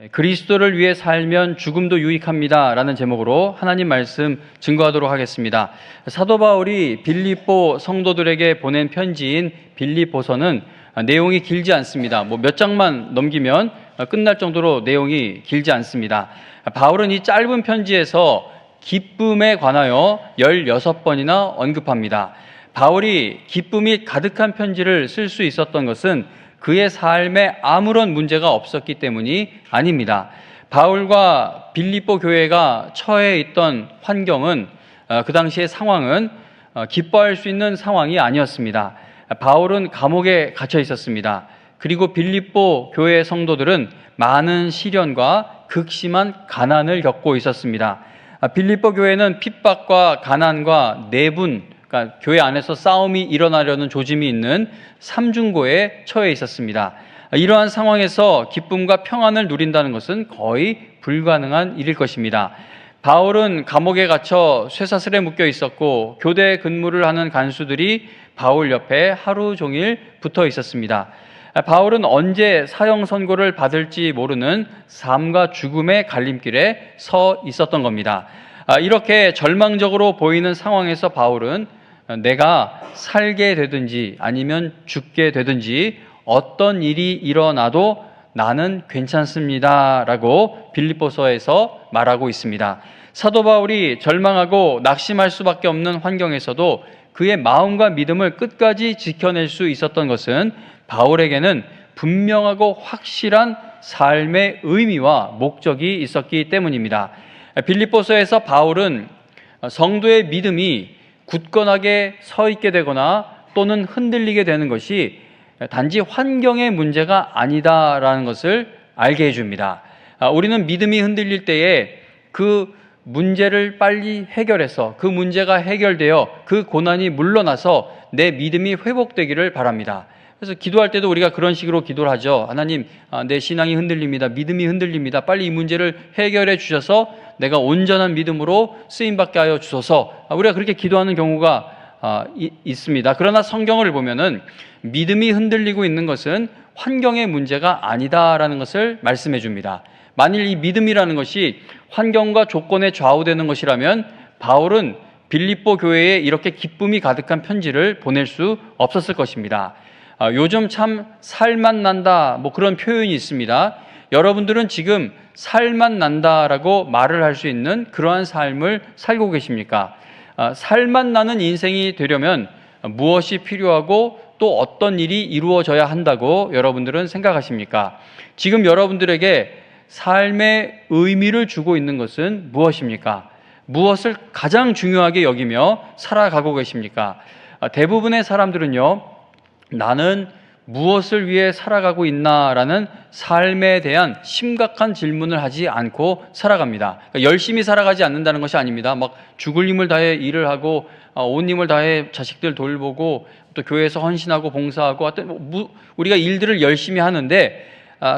그리스도를 위해 살면 죽음도 유익합니다 라는 제목으로 하나님 말씀 증거하도록 하겠습니다. 사도 바울이 빌립보 성도들에게 보낸 편지인 빌립보서는 내용이 길지 않습니다. 몇 장만 넘기면 끝날 정도로 내용이 길지 않습니다. 바울은 이 짧은 편지에서 기쁨에 관하여 16번이나 언급합니다. 바울이 기쁨이 가득한 편지를 쓸 수 있었던 것은 그의 삶에 아무런 문제가 없었기 때문이 아닙니다. 바울과 빌립보 교회가 처해 있던 환경은, 그 당시의 상황은 기뻐할 수 있는 상황이 아니었습니다. 바울은 감옥에 갇혀 있었습니다. 그리고 빌립보 교회 성도들은 많은 시련과 극심한 가난을 겪고 있었습니다. 빌립보 교회는 핍박과 가난과 내분, 그러니까 교회 안에서 싸움이 일어나려는 조짐이 있는 삼중고에 처해 있었습니다. 이러한 상황에서 기쁨과 평안을 누린다는 것은 거의 불가능한 일일 것입니다. 바울은 감옥에 갇혀 쇠사슬에 묶여 있었고 교대 근무를 하는 간수들이 바울 옆에 하루 종일 붙어 있었습니다. 바울은 언제 사형 선고를 받을지 모르는 삶과 죽음의 갈림길에 서 있었던 겁니다. 이렇게 절망적으로 보이는 상황에서 바울은 내가 살게 되든지 아니면 죽게 되든지 어떤 일이 일어나도 나는 괜찮습니다 라고 빌립보서에서 말하고 있습니다. 사도 바울이 절망하고 낙심할 수밖에 없는 환경에서도 그의 마음과 믿음을 끝까지 지켜낼 수 있었던 것은 바울에게는 분명하고 확실한 삶의 의미와 목적이 있었기 때문입니다. 빌립보서에서 바울은 성도의 믿음이 굳건하게 서 있게 되거나 또는 흔들리게 되는 것이 단지 환경의 문제가 아니다라는 것을 알게 해줍니다. 우리는 믿음이 흔들릴 때에 그 문제를 빨리 해결해서 그 문제가 해결되어 그 고난이 물러나서 내 믿음이 회복되기를 바랍니다. 그래서 기도할 때도 우리가 그런 식으로 기도를 하죠. 하나님, 내 신앙이 흔들립니다. 믿음이 흔들립니다. 빨리 이 문제를 해결해 주셔서 내가 온전한 믿음으로 쓰임받게 하여 주소서. 우리가 그렇게 기도하는 경우가 있습니다. 그러나 성경을 보면은 믿음이 흔들리고 있는 것은 환경의 문제가 아니다라는 것을 말씀해 줍니다. 만일 이 믿음이라는 것이 환경과 조건에 좌우되는 것이라면 바울은 빌립보 교회에 이렇게 기쁨이 가득한 편지를 보낼 수 없었을 것입니다. 요즘 참 살맛 난다 그런 표현이 있습니다. 여러분들은 지금 살맛 난다라고 말을 할 수 있는 그러한 삶을 살고 계십니까? 살맛 나는 인생이 되려면 무엇이 필요하고 또 어떤 일이 이루어져야 한다고 여러분들은 생각하십니까? 지금 여러분들에게 삶의 의미를 주고 있는 것은 무엇입니까? 무엇을 가장 중요하게 여기며 살아가고 계십니까? 대부분의 사람들은요, 나는 무엇을 위해 살아가고 있나라는 삶에 대한 심각한 질문을 하지 않고 살아갑니다. 그러니까 열심히 살아가지 않는다는 것이 아닙니다. 죽을 힘을 다해 일을 하고 온 힘을 다해 자식들 돌보고 또 교회에서 헌신하고 봉사하고 하여튼 우리가 일들을 열심히 하는데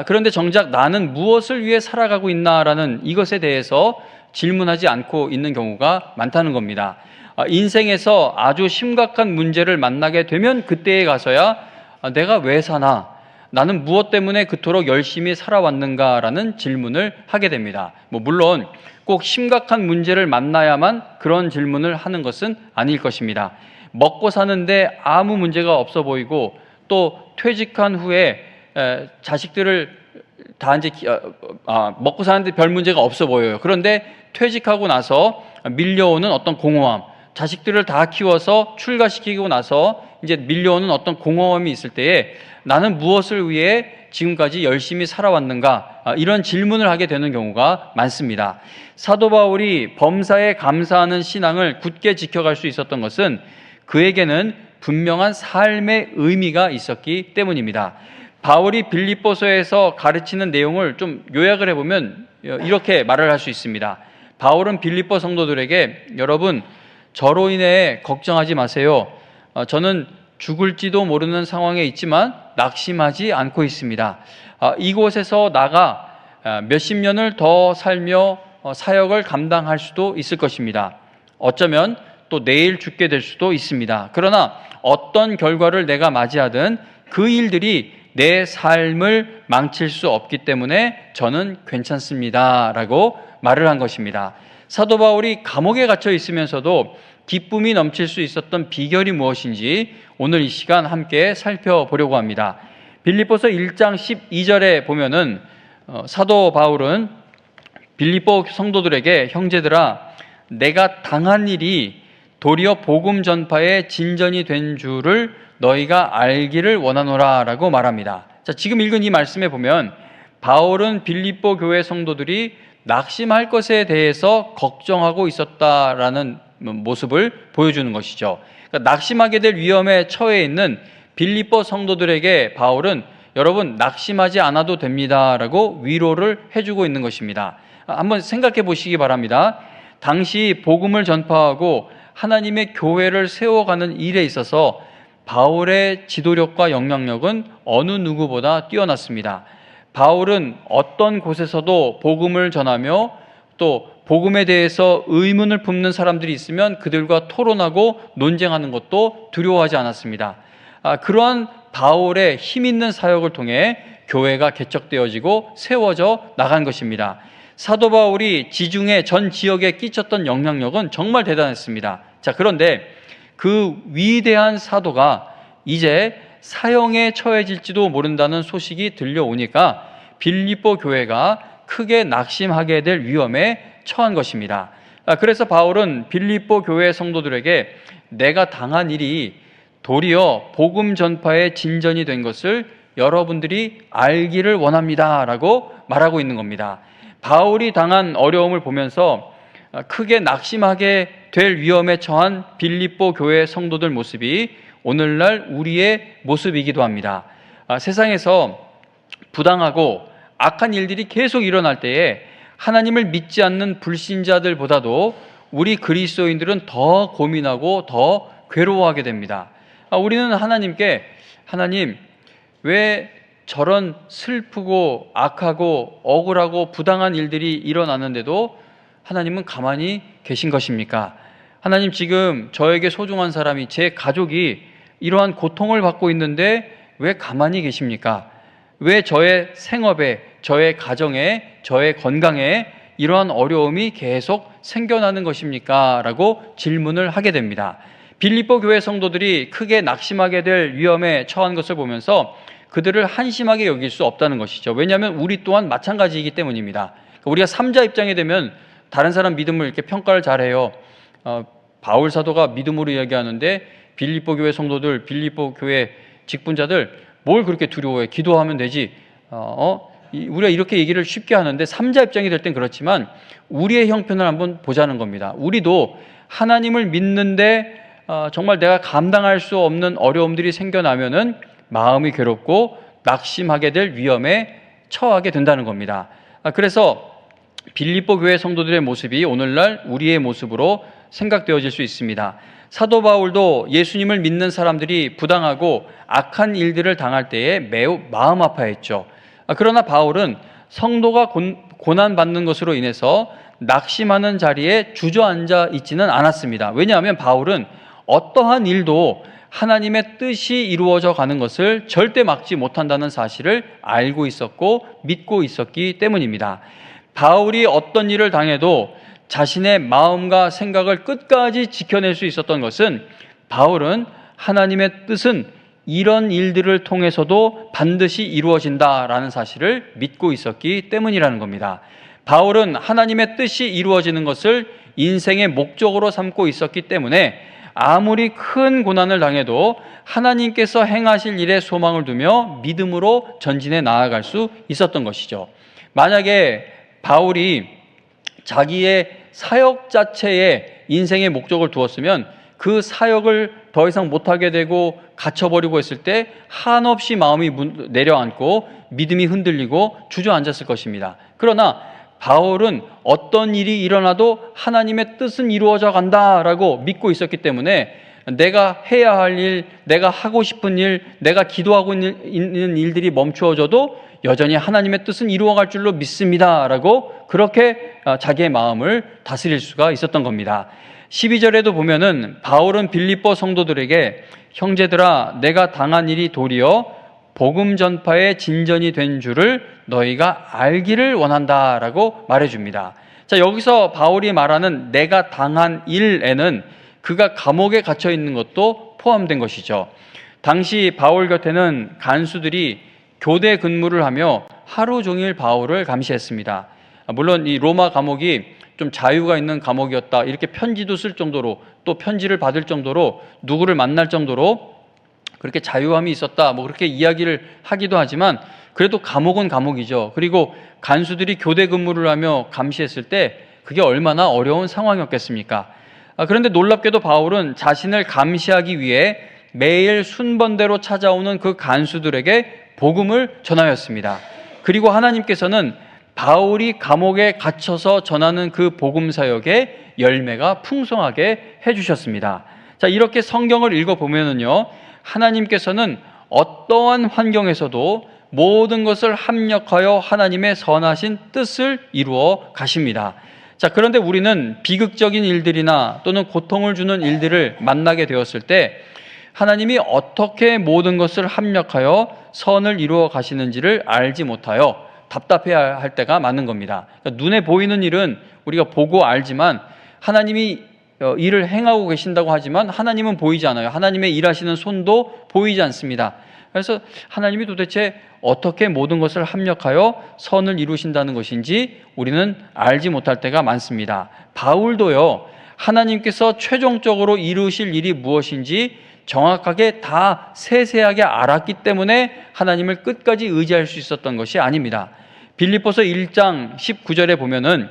그런데 정작 나는 무엇을 위해 살아가고 있나라는 이것에 대해서 질문하지 않고 있는 경우가 많다는 겁니다. 인생에서 아주 심각한 문제를 만나게 되면 그때에 가서야 내가 왜 사나? 나는 무엇 때문에 그토록 열심히 살아왔는가라는 질문을 하게 됩니다. 물론 꼭 심각한 문제를 만나야만 그런 질문을 하는 것은 아닐 것입니다. 먹고 사는데 아무 문제가 없어 보이고 또 퇴직한 후에 자식들을 다 이제 먹고 사는데 별 문제가 없어 보여요. 그런데 퇴직하고 나서 밀려오는 어떤 공허함, 자식들을 다 키워서 출가시키고 나서 이제 밀려오는 어떤 공허함이 있을 때에 나는 무엇을 위해 지금까지 열심히 살아왔는가? 이런 질문을 하게 되는 경우가 많습니다. 사도 바울이 범사에 감사하는 신앙을 굳게 지켜갈 수 있었던 것은 그에게는 분명한 삶의 의미가 있었기 때문입니다. 바울이 빌립보서에서 가르치는 내용을 좀 요약을 해보면 이렇게 말을 할 수 있습니다. 바울은 빌립보 성도들에게 여러분, 저로 인해 걱정하지 마세요. 저는 죽을지도 모르는 상황에 있지만 낙심하지 않고 있습니다. 이곳에서 나가 몇십 년을 더 살며 사역을 감당할 수도 있을 것입니다. 어쩌면 또 내일 죽게 될 수도 있습니다. 그러나 어떤 결과를 내가 맞이하든 그 일들이 내 삶을 망칠 수 없기 때문에 저는 괜찮습니다 라고 말을 한 것입니다. 사도 바울이 감옥에 갇혀 있으면서도 기쁨이 넘칠 수 있었던 비결이 무엇인지 오늘 이 시간 함께 살펴보려고 합니다. 빌립보서 1장 12절에 보면은 사도 바울은 빌립보 성도들에게 형제들아 내가 당한 일이 도리어 복음 전파의 진전이 된 줄을 너희가 알기를 원하노라 라고 말합니다. 자, 지금 읽은 이 말씀에 보면 바울은 빌립보 교회 성도들이 낙심할 것에 대해서 걱정하고 있었다라는 모습을 보여주는 것이죠. 그러니까 낙심하게 될 위험에 처해 있는 빌립보 성도들에게 바울은 여러분 낙심하지 않아도 됩니다 라고 위로를 해주고 있는 것입니다. 한번 생각해 보시기 바랍니다. 당시 복음을 전파하고 하나님의 교회를 세워가는 일에 있어서 바울의 지도력과 영향력은 어느 누구보다 뛰어났습니다. 바울은 어떤 곳에서도 복음을 전하며 또 복음에 대해서 의문을 품는 사람들이 있으면 그들과 토론하고 논쟁하는 것도 두려워하지 않았습니다. 그러한 바울의 힘 있는 사역을 통해 교회가 개척되어지고 세워져 나간 것입니다. 사도 바울이 지중해 전 지역에 끼쳤던 영향력은 정말 대단했습니다. 자, 그런데 그 위대한 사도가 이제 사형에 처해질지도 모른다는 소식이 들려오니까 빌립보 교회가 크게 낙심하게 될 위험에 처한 것입니다. 그래서 바울은 빌립보 교회 성도들에게 내가 당한 일이 도리어 복음 전파의 진전이 된 것을 여러분들이 알기를 원합니다 라고 말하고 있는 겁니다. 바울이 당한 어려움을 보면서 크게 낙심하게 될 위험에 처한 빌립보 교회 성도들 모습이 오늘날 우리의 모습이기도 합니다. 세상에서 부당하고 악한 일들이 계속 일어날 때에 하나님을 믿지 않는 불신자들보다도 우리 그리스도인들은 더 고민하고 더 괴로워하게 됩니다. 우리는 하나님께 하나님 왜 저런 슬프고 악하고 억울하고 부당한 일들이 일어나는데도 하나님은 가만히 계신 것입니까? 하나님 지금 저에게 소중한 사람이 제 가족이 이러한 고통을 받고 있는데 왜 가만히 계십니까? 왜 저의 생업에, 저의 가정에, 저의 건강에 이러한 어려움이 계속 생겨나는 것입니까? 라고 질문을 하게 됩니다. 빌립보 교회 성도들이 크게 낙심하게 될 위험에 처한 것을 보면서 그들을 한심하게 여길 수 없다는 것이죠. 왜냐하면 우리 또한 마찬가지이기 때문입니다. 우리가 3자 입장에 되면 다른 사람 믿음을 이렇게 평가를 잘해요. 바울 사도가 믿음으로 이야기하는데 빌립보 교회 성도들, 빌립보 교회 직분자들 뭘 그렇게 두려워해? 기도하면 되지. 우리가 이렇게 얘기를 쉽게 하는데 3자 입장이 될 땐 그렇지만 우리의 형편을 한번 보자는 겁니다. 우리도 하나님을 믿는데 정말 내가 감당할 수 없는 어려움들이 생겨나면은 마음이 괴롭고 낙심하게 될 위험에 처하게 된다는 겁니다. 그래서 빌립보 교회 성도들의 모습이 오늘날 우리의 모습으로 생각되어질 수 있습니다. 사도 바울도 예수님을 믿는 사람들이 부당하고 악한 일들을 당할 때에 매우 마음 아파했죠. 그러나 바울은 성도가 고난받는 것으로 인해서 낙심하는 자리에 주저앉아 있지는 않았습니다. 왜냐하면 바울은 어떠한 일도 하나님의 뜻이 이루어져 가는 것을 절대 막지 못한다는 사실을 알고 있었고 믿고 있었기 때문입니다. 바울이 어떤 일을 당해도 자신의 마음과 생각을 끝까지 지켜낼 수 있었던 것은 바울은 하나님의 뜻은 이런 일들을 통해서도 반드시 이루어진다라는 사실을 믿고 있었기 때문이라는 겁니다. 바울은 하나님의 뜻이 이루어지는 것을 인생의 목적으로 삼고 있었기 때문에 아무리 큰 고난을 당해도 하나님께서 행하실 일에 소망을 두며 믿음으로 전진해 나아갈 수 있었던 것이죠. 만약에 바울이 자기의 사역 자체에 인생의 목적을 두었으면 그 사역을 더 이상 못하게 되고 갇혀버리고 했을 때 한없이 마음이 내려앉고 믿음이 흔들리고 주저앉았을 것입니다. 그러나 바울은 어떤 일이 일어나도 하나님의 뜻은 이루어져 간다라고 믿고 있었기 때문에 내가 해야 할 일, 내가 하고 싶은 일, 내가 기도하고 있는 일들이 멈추어져도 여전히 하나님의 뜻은 이루어갈 줄로 믿습니다라고 그렇게 자기의 마음을 다스릴 수가 있었던 겁니다. 12절에도 보면은 바울은 빌립보 성도들에게 형제들아 내가 당한 일이 도리어 복음 전파의 진전이 된 줄을 너희가 알기를 원한다라고 말해줍니다. 자, 여기서 바울이 말하는 내가 당한 일에는 그가 감옥에 갇혀 있는 것도 포함된 것이죠. 당시 바울 곁에는 간수들이 교대 근무를 하며 하루 종일 바울을 감시했습니다. 물론 이 로마 감옥이 좀 자유가 있는 감옥이었다, 이렇게 편지도 쓸 정도로, 또 편지를 받을 정도로, 누구를 만날 정도로 그렇게 자유함이 있었다, 뭐 그렇게 이야기를 하기도 하지만 그래도 감옥은 감옥이죠. 그리고 간수들이 교대 근무를 하며 감시했을 때 그게 얼마나 어려운 상황이었겠습니까? 그런데 놀랍게도 바울은 자신을 감시하기 위해 매일 순번대로 찾아오는 그 간수들에게 복음을 전하였습니다. 그리고 하나님께서는 바울이 감옥에 갇혀서 전하는 그 복음 사역의 열매가 풍성하게 해주셨습니다. 자, 이렇게 성경을 읽어보면은요, 하나님께서는 어떠한 환경에서도 모든 것을 합력하여 하나님의 선하신 뜻을 이루어 가십니다. 자, 그런데 우리는 비극적인 일들이나 또는 고통을 주는 일들을 만나게 되었을 때 하나님이 어떻게 모든 것을 합력하여 선을 이루어 가시는지를 알지 못하여 답답해야 할 때가 많은 겁니다. 그러니까 눈에 보이는 일은 우리가 보고 알지만 하나님이 일을 행하고 계신다고 하지만 하나님은 보이지 않아요. 하나님의 일하시는 손도 보이지 않습니다. 그래서 하나님이 도대체 어떻게 모든 것을 합력하여 선을 이루신다는 것인지 우리는 알지 못할 때가 많습니다. 바울도요, 하나님께서 최종적으로 이루실 일이 무엇인지 정확하게 다 세세하게 알았기 때문에 하나님을 끝까지 의지할 수 있었던 것이 아닙니다. 빌립보서 1장 19절에 보면은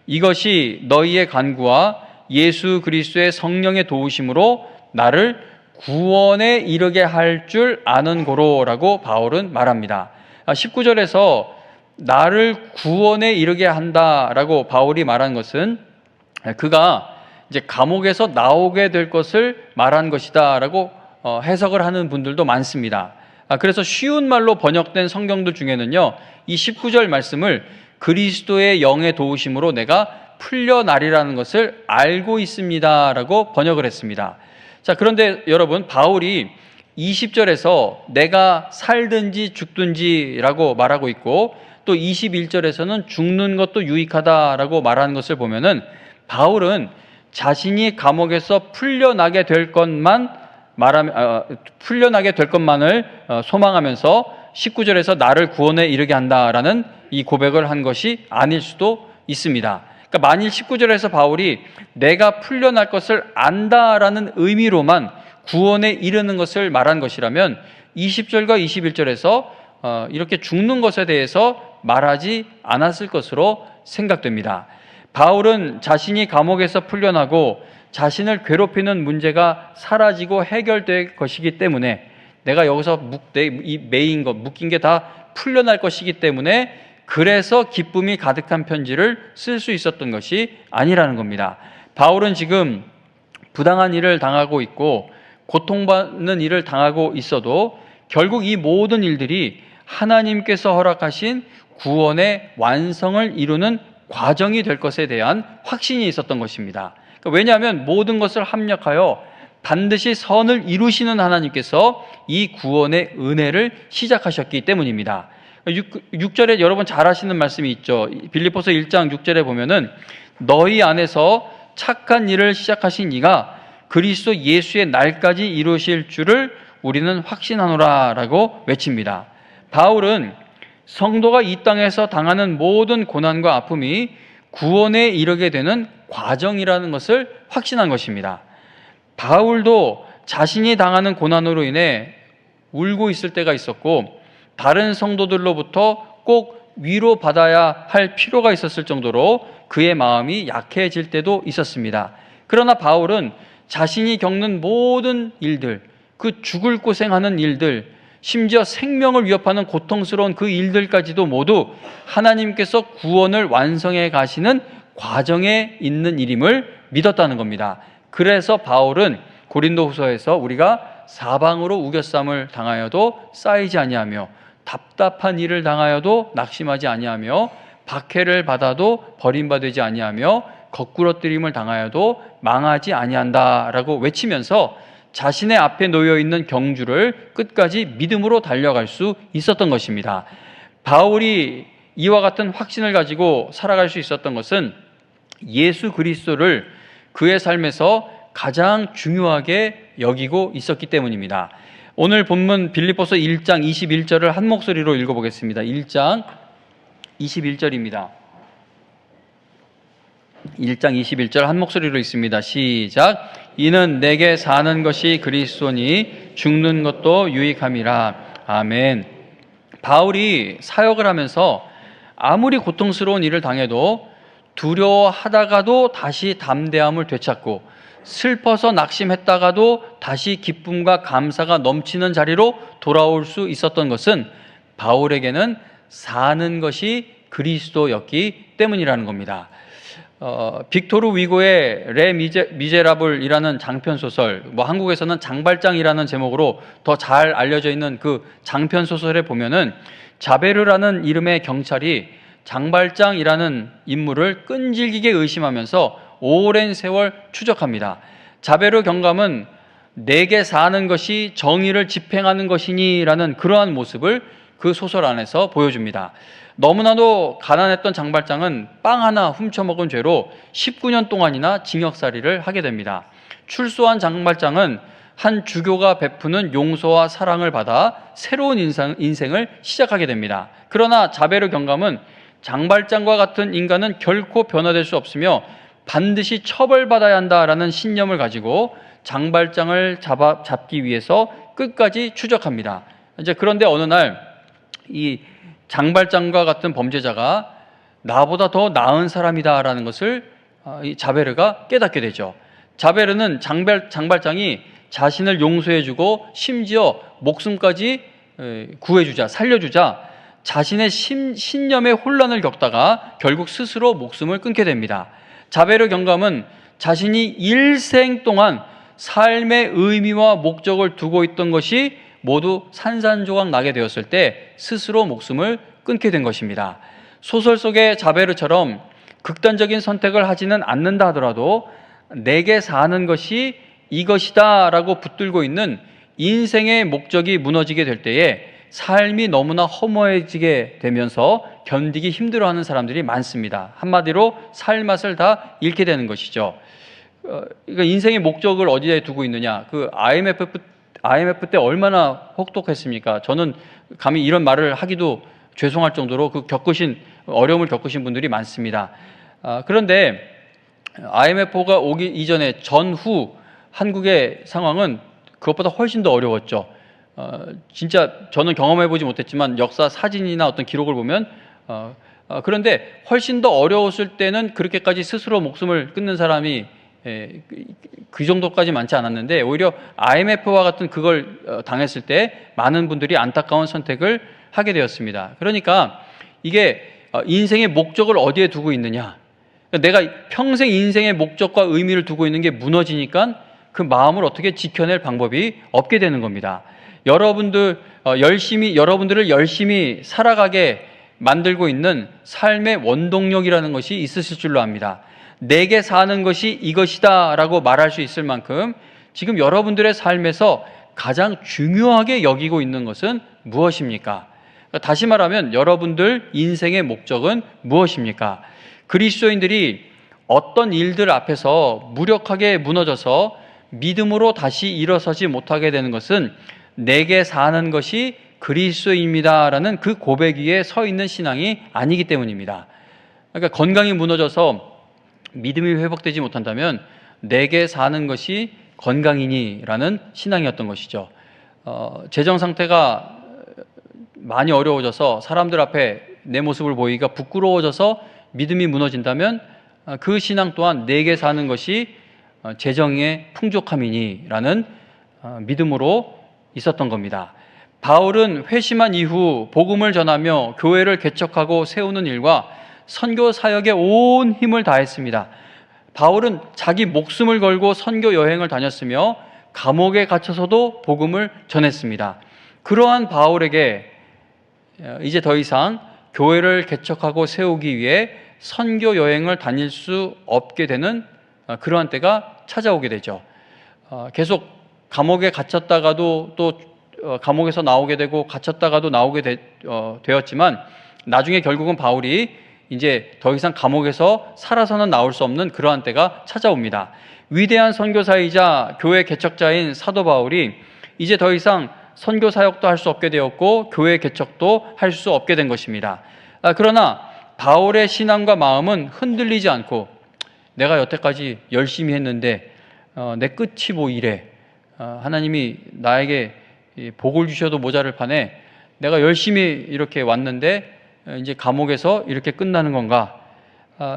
이것이 너희의 간구와 예수 그리스도의 성령의 도우심으로 나를 구원에 이르게 할 줄 아는 고로라고 바울은 말합니다. 19절에서 나를 구원에 이르게 한다라고 바울이 말한 것은 그가 이제 감옥에서 나오게 될 것을 말한 것이다라고 해석을 하는 분들도 많습니다. 그래서 쉬운 말로 번역된 성경들 중에는요, 이 19절 말씀을 그리스도의 영의 도우심으로 내가 풀려나리라는 것을 알고 있습니다라고 번역을 했습니다. 자, 그런데 여러분, 바울이 20절에서 내가 살든지 죽든지라고 말하고 있고 또 21절에서는 죽는 것도 유익하다라고 말하는 것을 보면은 바울은 자신이 감옥에서 풀려나게 될 것만을 소망하면서 19절에서 나를 구원에 이르게 한다라는 이 고백을 한 것이 아닐 수도 있습니다. 그러니까 만일 19절에서 바울이 내가 풀려날 것을 안다라는 의미로만 구원에 이르는 것을 말한 것이라면 20절과 21절에서 이렇게 죽는 것에 대해서 말하지 않았을 것으로 생각됩니다. 바울은 자신이 감옥에서 풀려나고 자신을 괴롭히는 문제가 사라지고 해결될 것이기 때문에 내가 여기서 묶인 게 다 풀려날 것이기 때문에 그래서 기쁨이 가득한 편지를 쓸 수 있었던 것이 아니라는 겁니다. 바울은 지금 부당한 일을 당하고 있고 고통받는 일을 당하고 있어도 결국 이 모든 일들이 하나님께서 허락하신 구원의 완성을 이루는 과정이 될 것에 대한 확신이 있었던 것입니다. 왜냐하면 모든 것을 합력하여 반드시 선을 이루시는 하나님께서 이 구원의 은혜를 시작하셨기 때문입니다. 6절에 여러분 잘 아시는 말씀이 있죠. 빌립보서 1장 6절에 보면은 너희 안에서 착한 일을 시작하신 이가 그리스도 예수의 날까지 이루실 줄을 우리는 확신하노라 라고 외칩니다. 바울은 성도가 이 땅에서 당하는 모든 고난과 아픔이 구원에 이르게 되는 과정이라는 것을 확신한 것입니다. 바울도 자신이 당하는 고난으로 인해 울고 있을 때가 있었고 다른 성도들로부터 꼭 위로받아야 할 필요가 있었을 정도로 그의 마음이 약해질 때도 있었습니다. 그러나 바울은 자신이 겪는 모든 일들, 그 죽을 고생하는 일들, 심지어 생명을 위협하는 고통스러운 그 일들까지도 모두 하나님께서 구원을 완성해 가시는 과정에 있는 일임을 믿었다는 겁니다. 그래서 바울은 고린도후서에서 우리가 사방으로 우겨쌈을 당하여도 쌓이지 아니하며 답답한 일을 당하여도 낙심하지 아니하며 박해를 받아도 버림받지 아니하며 거꾸러뜨림을 당하여도 망하지 아니한다라고 외치면서 자신의 앞에 놓여 있는 경주를 끝까지 믿음으로 달려갈 수 있었던 것입니다. 바울이 이와 같은 확신을 가지고 살아갈 수 있었던 것은 예수 그리스도를 그의 삶에서 가장 중요하게 여기고 있었기 때문입니다. 오늘 본문 빌립보서 1장 21절을 한 목소리로 읽어보겠습니다. 1장 21절입니다. 1장 21절 한 목소리로 읽습니다. 시작. 이는 내게 사는 것이 그리스도니 죽는 것도 유익함이라. 아멘. 바울이 사역을 하면서 아무리 고통스러운 일을 당해도 두려워하다가도 다시 담대함을 되찾고 슬퍼서 낙심했다가도 다시 기쁨과 감사가 넘치는 자리로 돌아올 수 있었던 것은 바울에게는 사는 것이 그리스도였기 때문이라는 겁니다. 빅토르 위고의 레 미제라블이라는 장편 소설, 한국에서는 장발장이라는 제목으로 더 잘 알려져 있는 그 장편 소설에 보면은 자베르라는 이름의 경찰이 장발장이라는 인물을 끈질기게 의심하면서 오랜 세월 추적합니다. 자베르 경감은 내게 사는 것이 정의를 집행하는 것이니라는 그러한 모습을 그 소설 안에서 보여줍니다. 너무나도 가난했던 장발장은 빵 하나 훔쳐먹은 죄로 19년 동안이나 징역살이를 하게 됩니다. 출소한 장발장은 한 주교가 베푸는 용서와 사랑을 받아 새로운 인생을 시작하게 됩니다. 그러나 자베르 경감은 장발장과 같은 인간은 결코 변화될 수 없으며 반드시 처벌받아야 한다라는 신념을 가지고 장발장을 잡기 위해서 끝까지 추적합니다. 그런데 어느 날 이 장발장과 같은 범죄자가 나보다 더 나은 사람이다라는 것을 이 자베르가 깨닫게 되죠. 자베르는 장발장이 자신을 용서해주고 심지어 목숨까지 구해주자, 살려주자 자신의 신념의 혼란을 겪다가 결국 스스로 목숨을 끊게 됩니다. 자베르 경감은 자신이 일생 동안 삶의 의미와 목적을 두고 있던 것이 모두 산산조각 나게 되었을 때 스스로 목숨을 끊게 된 것입니다. 소설 속의 자베르처럼 극단적인 선택을 하지는 않는다 하더라도 내게 사는 것이 이것이다 라고 붙들고 있는 인생의 목적이 무너지게 될 때에 삶이 너무나 허무해지게 되면서 견디기 힘들어하는 사람들이 많습니다. 한마디로 살맛을 다 잃게 되는 것이죠. 그러니까 인생의 목적을 어디에 두고 있느냐. 그 IMF 때 얼마나 혹독했습니까? 저는 감히 이런 말을 하기도 죄송할 정도로 어려움을 겪으신 분들이 많습니다. 그런데 IMF가 오기 이전에 전후 한국의 상황은 그것보다 훨씬 더 어려웠죠. 진짜 저는 경험해보지 못했지만 역사 사진이나 어떤 기록을 보면 그런데 훨씬 더 어려웠을 때는 그렇게까지 스스로 목숨을 끊는 사람이 그 정도까지 많지 않았는데 오히려 IMF와 같은 그걸 당했을 때 많은 분들이 안타까운 선택을 하게 되었습니다. 그러니까 이게 인생의 목적을 어디에 두고 있느냐. 내가 평생 인생의 목적과 의미를 두고 있는 게 무너지니까 그 마음을 어떻게 지켜낼 방법이 없게 되는 겁니다. 여러분들을 열심히 살아가게 만들고 있는 삶의 원동력이라는 것이 있으실 줄로 압니다. 내게 사는 것이 이것이다 라고 말할 수 있을 만큼 지금 여러분들의 삶에서 가장 중요하게 여기고 있는 것은 무엇입니까? 다시 말하면 여러분들 인생의 목적은 무엇입니까? 그리스도인들이 어떤 일들 앞에서 무력하게 무너져서 믿음으로 다시 일어서지 못하게 되는 것은 내게 사는 것이 그리스도입니다라는 그 고백 위에 서 있는 신앙이 아니기 때문입니다. 그러니까 건강이 무너져서 믿음이 회복되지 못한다면 내게 사는 것이 건강이니라는 신앙이었던 것이죠. 재정 상태가 많이 어려워져서 사람들 앞에 내 모습을 보이기가 부끄러워져서 믿음이 무너진다면 그 신앙 또한 내게 사는 것이 재정의 풍족함이니라는 믿음으로 있었던 겁니다. 바울은 회심한 이후 복음을 전하며 교회를 개척하고 세우는 일과 선교 사역에 온 힘을 다했습니다. 바울은 자기 목숨을 걸고 선교 여행을 다녔으며 감옥에 갇혀서도 복음을 전했습니다. 그러한 바울에게 이제 더 이상 교회를 개척하고 세우기 위해 선교 여행을 다닐 수 없게 되는 그러한 때가 찾아오게 되죠. 계속 감옥에 갇혔다가도 또 감옥에서 나오게 되고 갇혔다가도 나오게 되었지만 나중에 결국은 바울이 이제 더 이상 감옥에서 살아서는 나올 수 없는 그러한 때가 찾아옵니다. 위대한 선교사이자 교회 개척자인 사도 바울이 이제 더 이상 선교 사역도 할 수 없게 되었고 교회 개척도 할 수 없게 된 것입니다. 그러나 바울의 신앙과 마음은 흔들리지 않고 내가 여태까지 열심히 했는데 내 끝이 뭐 이래, 하나님이 나에게 복을 주셔도 모자를 판에 내가 열심히 이렇게 왔는데 이제 감옥에서 이렇게 끝나는 건가?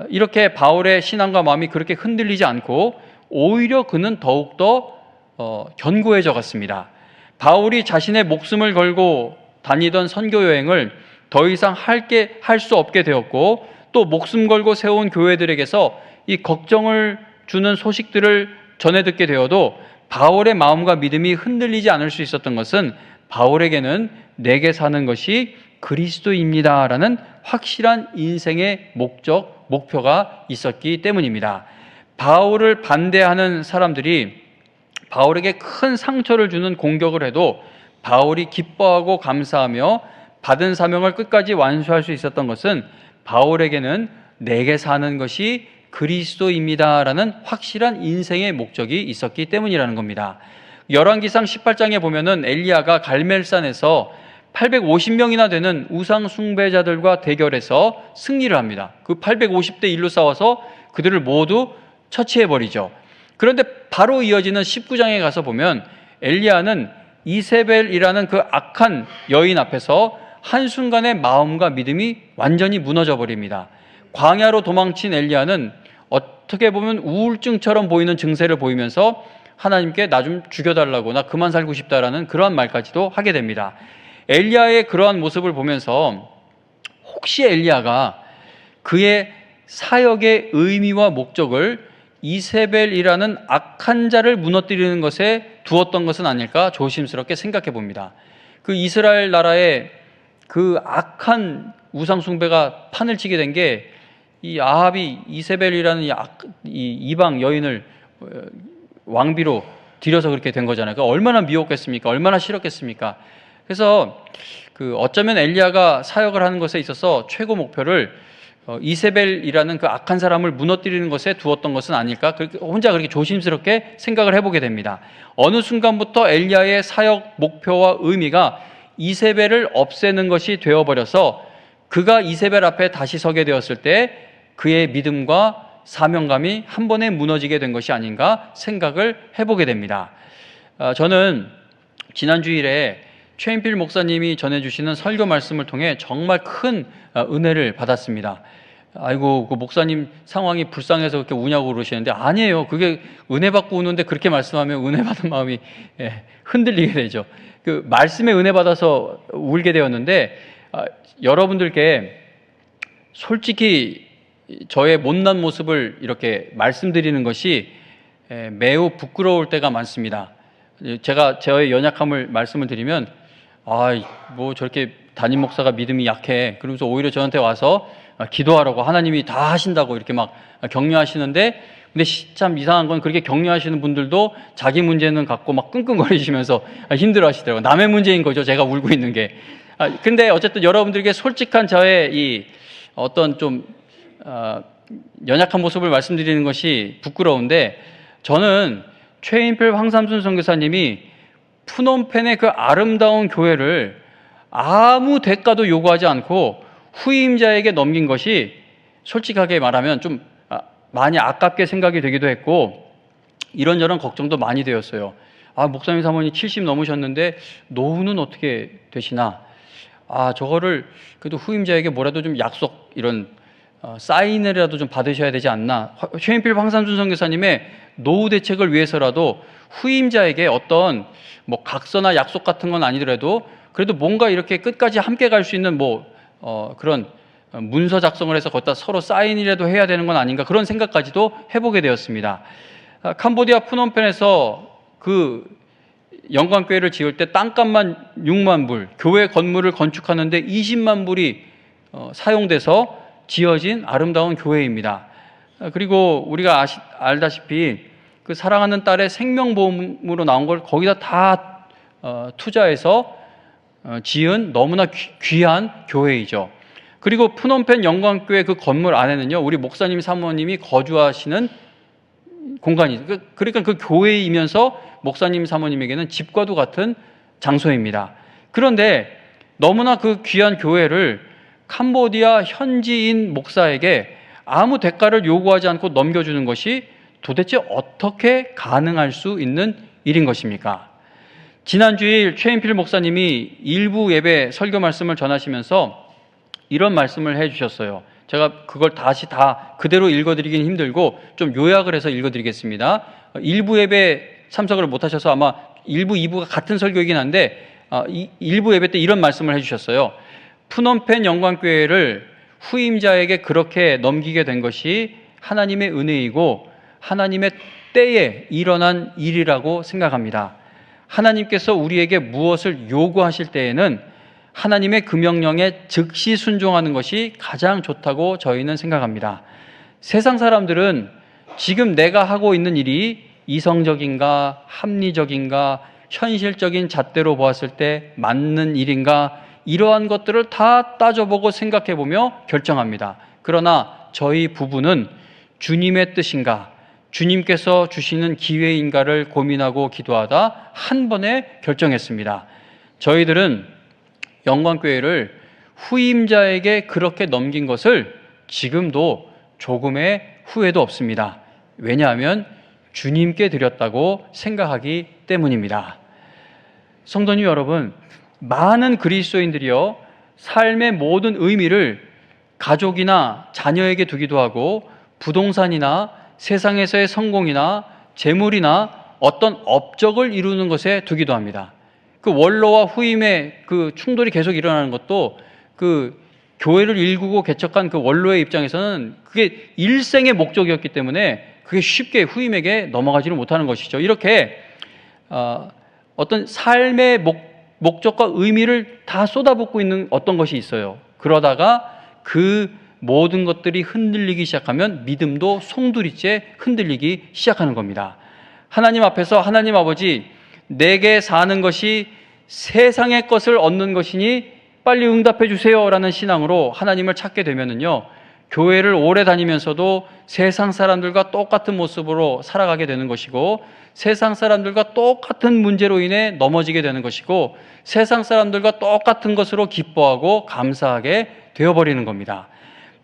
이렇게 바울의 신앙과 마음이 그렇게 흔들리지 않고 오히려 그는 더욱더 견고해져 갔습니다. 바울이 자신의 목숨을 걸고 다니던 선교 여행을 더 이상 할 수 없게 되었고 또 목숨 걸고 세운 교회들에게서 이 걱정을 주는 소식들을 전해 듣게 되어도 바울의 마음과 믿음이 흔들리지 않을 수 있었던 것은 바울에게는 내게 사는 것이 그리스도입니다라는 확실한 인생의 목표가 있었기 때문입니다. 바울을 반대하는 사람들이 바울에게 큰 상처를 주는 공격을 해도 바울이 기뻐하고 감사하며 받은 사명을 끝까지 완수할 수 있었던 것은 바울에게는 내게 사는 것이 그리스도입니다라는 확실한 인생의 목적이 있었기 때문이라는 겁니다. 열왕기상 18장에 보면은 엘리야가 갈멜산에서 850명이나 되는 우상 숭배자들과 대결해서 승리를 합니다. 그 850대 1로 싸워서 그들을 모두 처치해버리죠. 그런데 바로 이어지는 19장에 가서 보면 엘리야는 이세벨이라는 그 악한 여인 앞에서 한순간에 마음과 믿음이 완전히 무너져 버립니다. 광야로 도망친 엘리야는 어떻게 보면 우울증처럼 보이는 증세를 보이면서 하나님께 나 좀 죽여달라고, 나 그만 살고 싶다라는 그러한 말까지도 하게 됩니다. 엘리야의 그러한 모습을 보면서 혹시 엘리야가 그의 사역의 의미와 목적을 이세벨이라는 악한 자를 무너뜨리는 것에 두었던 것은 아닐까 조심스럽게 생각해 봅니다. 그 이스라엘 나라의 그 악한 우상숭배가 판을 치게 된 게 이 아합이 이세벨이라는 이 이방 여인을 왕비로 들여서 그렇게 된 거잖아요. 그러니까 얼마나 미웠겠습니까? 얼마나 싫었겠습니까? 그래서 어쩌면 엘리야가 사역을 하는 것에 있어서 최고 목표를 이세벨이라는 그 악한 사람을 무너뜨리는 것에 두었던 것은 아닐까? 혼자 그렇게 조심스럽게 생각을 해보게 됩니다. 어느 순간부터 엘리야의 사역 목표와 의미가 이세벨을 없애는 것이 되어버려서 그가 이세벨 앞에 다시 서게 되었을 때 그의 믿음과 사명감이 한 번에 무너지게 된 것이 아닌가 생각을 해보게 됩니다. 저는 지난 주일에 최인필 목사님이 전해주시는 설교 말씀을 통해 정말 큰 은혜를 받았습니다. 아이고, 그 목사님 상황이 불쌍해서 그렇게 우냐고 그러시는데 아니에요. 그게 은혜 받고 우는데 그렇게 말씀하면 은혜 받은 마음이 흔들리게 되죠. 그 말씀에 은혜 받아서 울게 되었는데 여러분들께 솔직히 저의 못난 모습을 이렇게 말씀드리는 것이 매우 부끄러울 때가 많습니다. 제가 저의 연약함을 말씀을 드리면 뭐 저렇게 담임 목사가 믿음이 약해, 그러면서 오히려 저한테 와서 기도하라고 하나님이 다 하신다고 이렇게 막 격려하시는데, 근데 참 이상한 건 그렇게 격려하시는 분들도 자기 문제는 갖고 막 끙끙거리시면서 힘들어 하시더라고요. 남의 문제인 거죠, 제가 울고 있는 게. 근데 어쨌든 여러분들에게 솔직한 저의 이 어떤 좀 연약한 모습을 말씀드리는 것이 부끄러운데, 저는 최인필 황삼순 선교사님이 푸놈펜의 그 아름다운 교회를 아무 대가도 요구하지 않고 후임자에게 넘긴 것이 솔직하게 말하면 좀 많이 아깝게 생각이 되기도 했고 이런저런 걱정도 많이 되었어요. 목사님 사모님 70 넘으셨는데 노후는 어떻게 되시나? 저거를 그래도 후임자에게 뭐라도 좀 약속, 이런 사인이라도 좀 받으셔야 되지 않나? 최인필 황삼순 선교사님의 노후 대책을 위해서라도 후임자에게 어떤 뭐 각서나 약속 같은 건 아니더라도 그래도 뭔가 이렇게 끝까지 함께 갈 수 있는 그런 문서 작성을 해서 거기다 서로 사인이라도 해야 되는 건 아닌가, 그런 생각까지도 해보게 되었습니다. 캄보디아 푸놈펜에서 그 영광교회를 지을 때 땅값만 6만 불, 교회 건물을 건축하는데 20만 불이 사용돼서 지어진 아름다운 교회입니다. 그리고 우리가 알다시피 그 사랑하는 딸의 생명보험으로 나온 걸 거기다 다 투자해서 지은 너무나 귀한 교회이죠. 그리고 푸놈펜 영광교회 그 건물 안에는요, 우리 목사님 사모님이 거주하시는 공간이, 그러니까 그 교회이면서 목사님 사모님에게는 집과도 같은 장소입니다. 그런데 너무나 그 귀한 교회를 캄보디아 현지인 목사에게 아무 대가를 요구하지 않고 넘겨주는 것이 도대체 어떻게 가능할 수 있는 일인 것입니까? 지난 주일 최인필 목사님이 일부 예배 설교 말씀을 전하시면서 이런 말씀을 해주셨어요. 제가 그걸 다시 다 그대로 읽어드리긴 힘들고 좀 요약을 해서 읽어드리겠습니다. 일부 예배 참석을 못하셔서 아마 1부, 2부가 같은 설교이긴 한데 일부 예배 때 이런 말씀을 해주셨어요. 푸놈펜 영광교회를 후임자에게 그렇게 넘기게 된 것이 하나님의 은혜이고 하나님의 때에 일어난 일이라고 생각합니다. 하나님께서 우리에게 무엇을 요구하실 때에는 하나님의 그 명령에 즉시 순종하는 것이 가장 좋다고 저희는 생각합니다. 세상 사람들은 지금 내가 하고 있는 일이 이성적인가, 합리적인가, 현실적인 잣대로 보았을 때 맞는 일인가, 이러한 것들을 다 따져보고 생각해보며 결정합니다. 그러나 저희 부부는 주님의 뜻인가, 주님께서 주시는 기회인가를 고민하고 기도하다 한 번에 결정했습니다. 저희들은 영광교회를 후임자에게 그렇게 넘긴 것을 지금도 조금의 후회도 없습니다. 왜냐하면 주님께 드렸다고 생각하기 때문입니다. 성도님 여러분, 많은 그리스도인들이요, 삶의 모든 의미를 가족이나 자녀에게 두기도 하고 부동산이나 세상에서의 성공이나 재물이나 어떤 업적을 이루는 것에 두기도 합니다. 그 원로와 후임의 그 충돌이 계속 일어나는 것도 그 교회를 일구고 개척한 그 원로의 입장에서는 그게 일생의 목적이었기 때문에 그게 쉽게 후임에게 넘어가지를 못하는 것이죠. 이렇게 어떤 삶의 목적과 의미를 다 쏟아붓고 있는 어떤 것이 있어요. 그러다가 그 모든 것들이 흔들리기 시작하면 믿음도 송두리째 흔들리기 시작하는 겁니다. 하나님 앞에서 하나님 아버지, 내게 사는 것이 세상의 것을 얻는 것이니 빨리 응답해 주세요 라는 신앙으로 하나님을 찾게 되면은요, 교회를 오래 다니면서도 세상 사람들과 똑같은 모습으로 살아가게 되는 것이고, 세상 사람들과 똑같은 문제로 인해 넘어지게 되는 것이고, 세상 사람들과 똑같은 것으로 기뻐하고 감사하게 되어버리는 겁니다.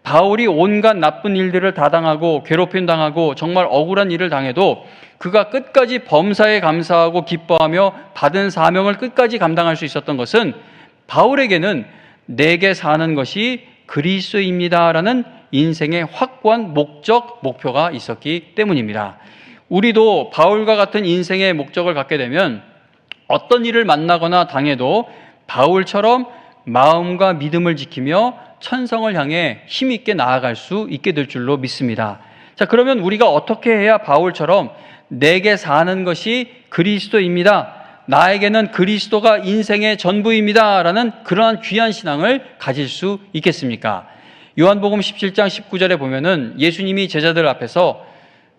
바울이 온갖 나쁜 일들을 다 당하고 괴롭힘 당하고 정말 억울한 일을 당해도 그가 끝까지 범사에 감사하고 기뻐하며 받은 사명을 끝까지 감당할 수 있었던 것은 바울에게는 내게 사는 것이 그리스도입니다라는 인생의 확고한 목적, 목표가 있었기 때문입니다. 우리도 바울과 같은 인생의 목적을 갖게 되면 어떤 일을 만나거나 당해도 바울처럼 마음과 믿음을 지키며 천성을 향해 힘있게 나아갈 수 있게 될 줄로 믿습니다. 자, 그러면 우리가 어떻게 해야 바울처럼 내게 사는 것이 그리스도입니다, 나에게는 그리스도가 인생의 전부입니다 라는 그러한 귀한 신앙을 가질 수 있겠습니까? 요한복음 17장 19절에 보면은 예수님이 제자들 앞에서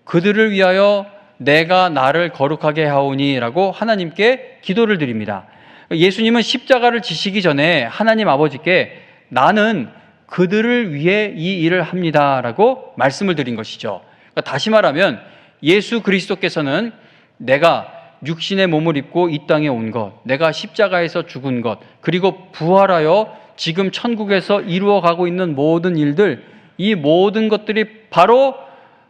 그들을 위하여 내가 나를 거룩하게 하오니 라고 하나님께 기도를 드립니다. 예수님은 십자가를 지시기 전에 하나님 아버지께 나는 그들을 위해 이 일을 합니다 라고 말씀을 드린 것이죠. 그러니까 다시 말하면 예수 그리스도께서는 내가 육신의 몸을 입고 이 땅에 온 것, 내가 십자가에서 죽은 것, 그리고 부활하여 지금 천국에서 이루어가고 있는 모든 일들, 이 모든 것들이 바로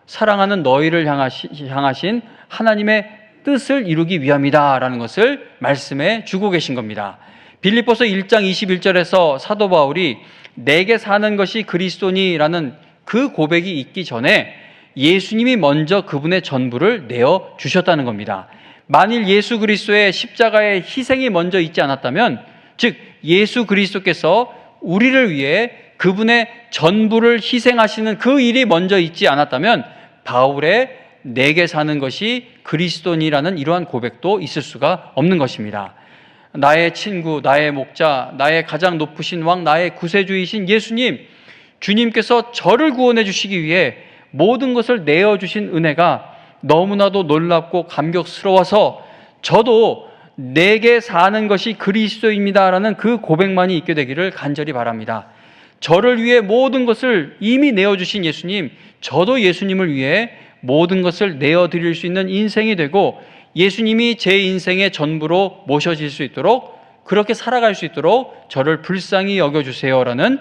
사랑하는 너희를 향하신 하나님의 뜻을 이루기 위함이다 라는 것을 말씀해 주고 계신 겁니다. 빌립보서 1장 21절에서 사도 바울이 내게 사는 것이 그리스도니라는 그 고백이 있기 전에 예수님이 먼저 그분의 전부를 내어 주셨다는 겁니다. 만일 예수 그리스도의 십자가의 희생이 먼저 있지 않았다면, 즉 예수 그리스도께서 우리를 위해 그분의 전부를 희생하시는 그 일이 먼저 있지 않았다면 바울의 내게 사는 것이 그리스도니라는 이러한 고백도 있을 수가 없는 것입니다. 나의 친구, 나의 목자, 나의 가장 높으신 왕, 나의 구세주이신 예수님, 주님께서 저를 구원해 주시기 위해 모든 것을 내어주신 은혜가 너무나도 놀랍고 감격스러워서 저도 내게 사는 것이 그리스도입니다라는 그 고백만이 있게 되기를 간절히 바랍니다. 저를 위해 모든 것을 이미 내어주신 예수님, 저도 예수님을 위해 모든 것을 내어드릴 수 있는 인생이 되고 예수님이 제 인생의 전부로 모셔질 수 있도록, 그렇게 살아갈 수 있도록 저를 불쌍히 여겨주세요라는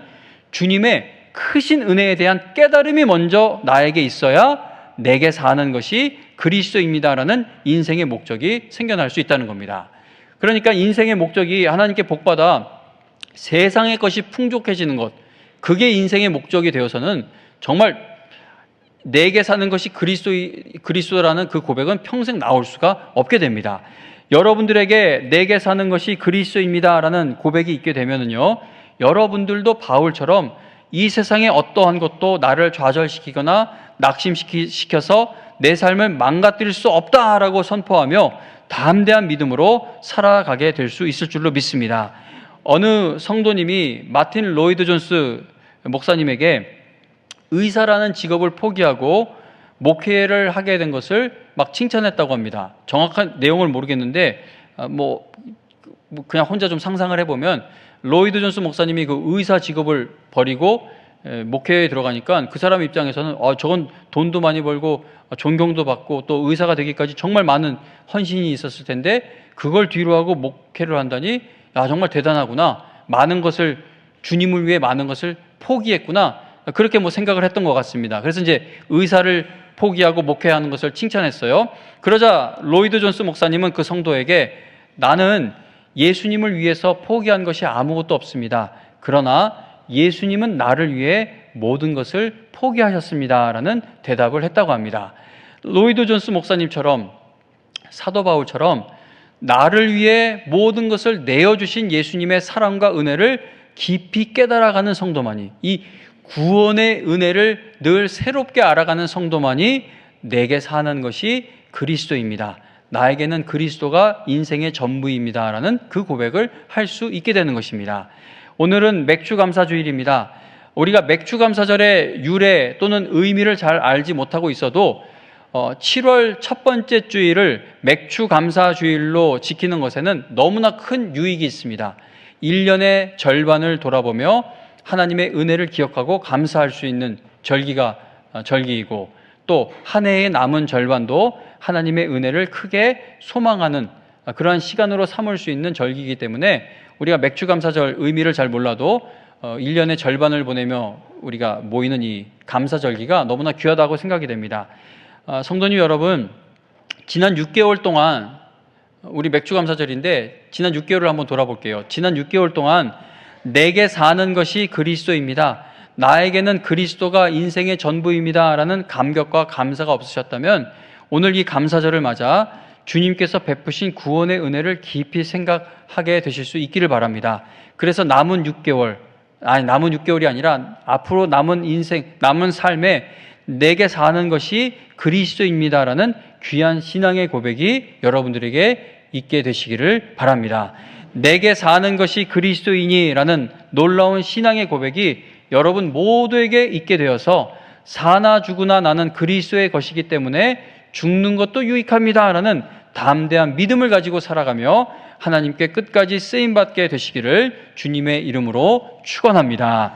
주님의 크신 은혜에 대한 깨달음이 먼저 나에게 있어야 내게 사는 것이 그리스도입니다라는 인생의 목적이 생겨날 수 있다는 겁니다. 그러니까 인생의 목적이 하나님께 복받아 세상의 것이 풍족해지는 것, 그게 인생의 목적이 되어서는 정말 내게 사는 것이 그리스도라는 그 고백은 평생 나올 수가 없게 됩니다. 여러분들에게 내게 사는 것이 그리스도입니다라는 고백이 있게 되면은요, 여러분들도 바울처럼 이 세상의 어떠한 것도 나를 좌절시키거나 낙심시켜서 내 삶을 망가뜨릴 수 없다라고 선포하며 담대한 믿음으로 살아가게 될 수 있을 줄로 믿습니다. 어느 성도님이 마틴 로이드 존스 목사님에게 의사라는 직업을 포기하고 목회를 하게 된 것을 막 칭찬했다고 합니다. 정확한 내용을 모르겠는데 그냥 혼자 좀 상상을 해보면 로이드 존스 목사님이 그 의사 직업을 버리고 목회에 들어가니까 그 사람 입장에서는 저건 돈도 많이 벌고 존경도 받고 또 의사가 되기까지 정말 많은 헌신이 있었을 텐데 그걸 뒤로 하고 목회를 한다니, 야, 정말 대단하구나, 많은 것을, 주님을 위해 많은 것을 포기했구나, 그렇게 생각을 했던 것 같습니다. 그래서 이제 의사를 포기하고 목회하는 것을 칭찬했어요. 그러자 로이드 존스 목사님은 그 성도에게, 나는 예수님을 위해서 포기한 것이 아무것도 없습니다. 그러나 예수님은 나를 위해 모든 것을 포기하셨습니다 라는 대답을 했다고 합니다. 로이드 존스 목사님처럼, 사도 바울처럼 나를 위해 모든 것을 내어주신 예수님의 사랑과 은혜를 깊이 깨달아가는 성도만이, 이 구원의 은혜를 늘 새롭게 알아가는 성도만이 내게 사는 것이 그리스도입니다, 나에게는 그리스도가 인생의 전부입니다 라는 그 고백을 할 수 있게 되는 것입니다. 오늘은 맥주감사주일입니다. 우리가 맥주감사절의 유래 또는 의미를 잘 알지 못하고 있어도 7월 첫 번째 주일을 맥주감사주일로 지키는 것에는 너무나 큰 유익이 있습니다. 1년의 절반을 돌아보며 하나님의 은혜를 기억하고 감사할 수 있는 절기이고, 또 한 해의 남은 절반도 하나님의 은혜를 크게 소망하는 그러한 시간으로 삼을 수 있는 절기이기 때문에 우리가 맥주감사절 의미를 잘 몰라도 1년의 절반을 보내며 우리가 모이는 이 감사절기가 너무나 귀하다고 생각이 됩니다. 성도님 여러분, 지난 6개월 동안, 우리 맥주감사절인데 지난 6개월을 한번 돌아볼게요. 지난 6개월 동안 내게 사는 것이 그리스도입니다, 나에게는 그리스도가 인생의 전부입니다 라는 감격과 감사가 없으셨다면 오늘 이 감사절을 맞아 주님께서 베푸신 구원의 은혜를 깊이 생각하게 되실 수 있기를 바랍니다. 그래서 남은 6개월이 아니라 앞으로 남은 인생, 남은 삶에 내게 사는 것이 그리스도입니다라는 귀한 신앙의 고백이 여러분들에게 있게 되시기를 바랍니다. 내게 사는 것이 그리스도이니라는 놀라운 신앙의 고백이 여러분 모두에게 있게 되어서 사나 죽으나 나는 그리스도의 것이기 때문에 죽는 것도 유익합니다라는 담대한 믿음을 가지고 살아가며 하나님께 끝까지 쓰임받게 되시기를 주님의 이름으로 축원합니다.